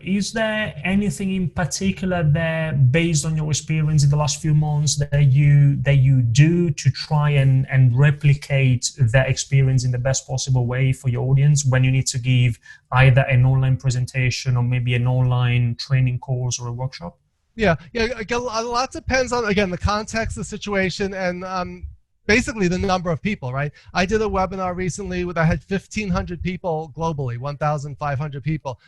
is there anything in particular there, based on your experience in the last few months, that you do to try and replicate that experience in the best possible way for your audience when you need to give either an online presentation or maybe an online training course or a workshop? Yeah. Again, a lot depends on, again, the context, the situation, and basically the number of people, right? I did a webinar recently that had 1,500 people globally, 1,500 people.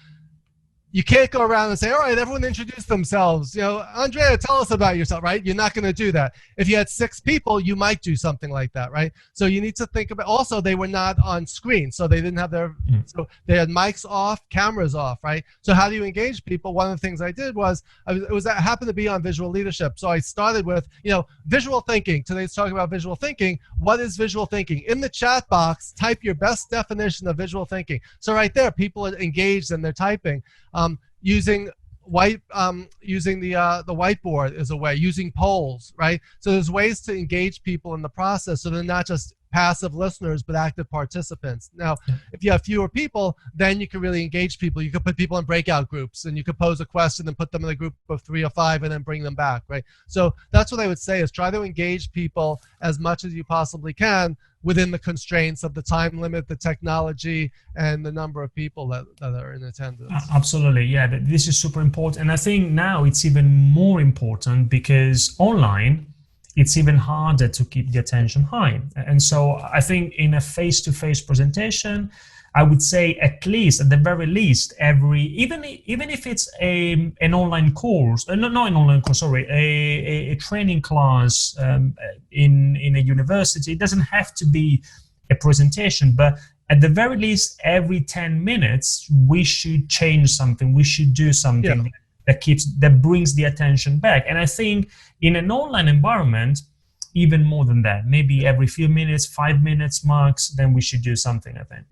You can't go around and say, all right, everyone introduce themselves. You know, Andrea, tell us about yourself, right? You're not going to do that. If you had 6 people, you might do something like that, right? So you need to think about, also they were not on screen, so they didn't have their, so they had mics off, cameras off, right? So how do you engage people? One of the things I did was, I happened to be on visual leadership. So I started with, you know, visual thinking. Today's talking about visual thinking. What is visual thinking? In the chat box, type your best definition of visual thinking. So right there, people are engaged and they're typing. Using the whiteboard is a way, using polls, right? So there's ways to engage people in the process so they're not just passive listeners but active participants. Now, if you have fewer people, then you can really engage people. You could put people in breakout groups, and you could pose a question and put them in a group of 3 or 5 and then bring them back, right? So that's what I would say, is try to engage people as much as you possibly can within the constraints of the time limit, the technology, and the number of people that are in attendance. Absolutely, yeah, this is super important. And I think now it's even more important because online, it's even harder to keep the attention high. And so I think in a face-to-face presentation, I would say at the very least, even if it's an online course, not an online course, sorry, a training class in a university, it doesn't have to be a presentation, but at the very least, every 10 minutes, we should change something, we should do something that brings the attention back. And I think in an online environment, even more than that, maybe every few minutes, 5 minutes max, then we should do something, I think.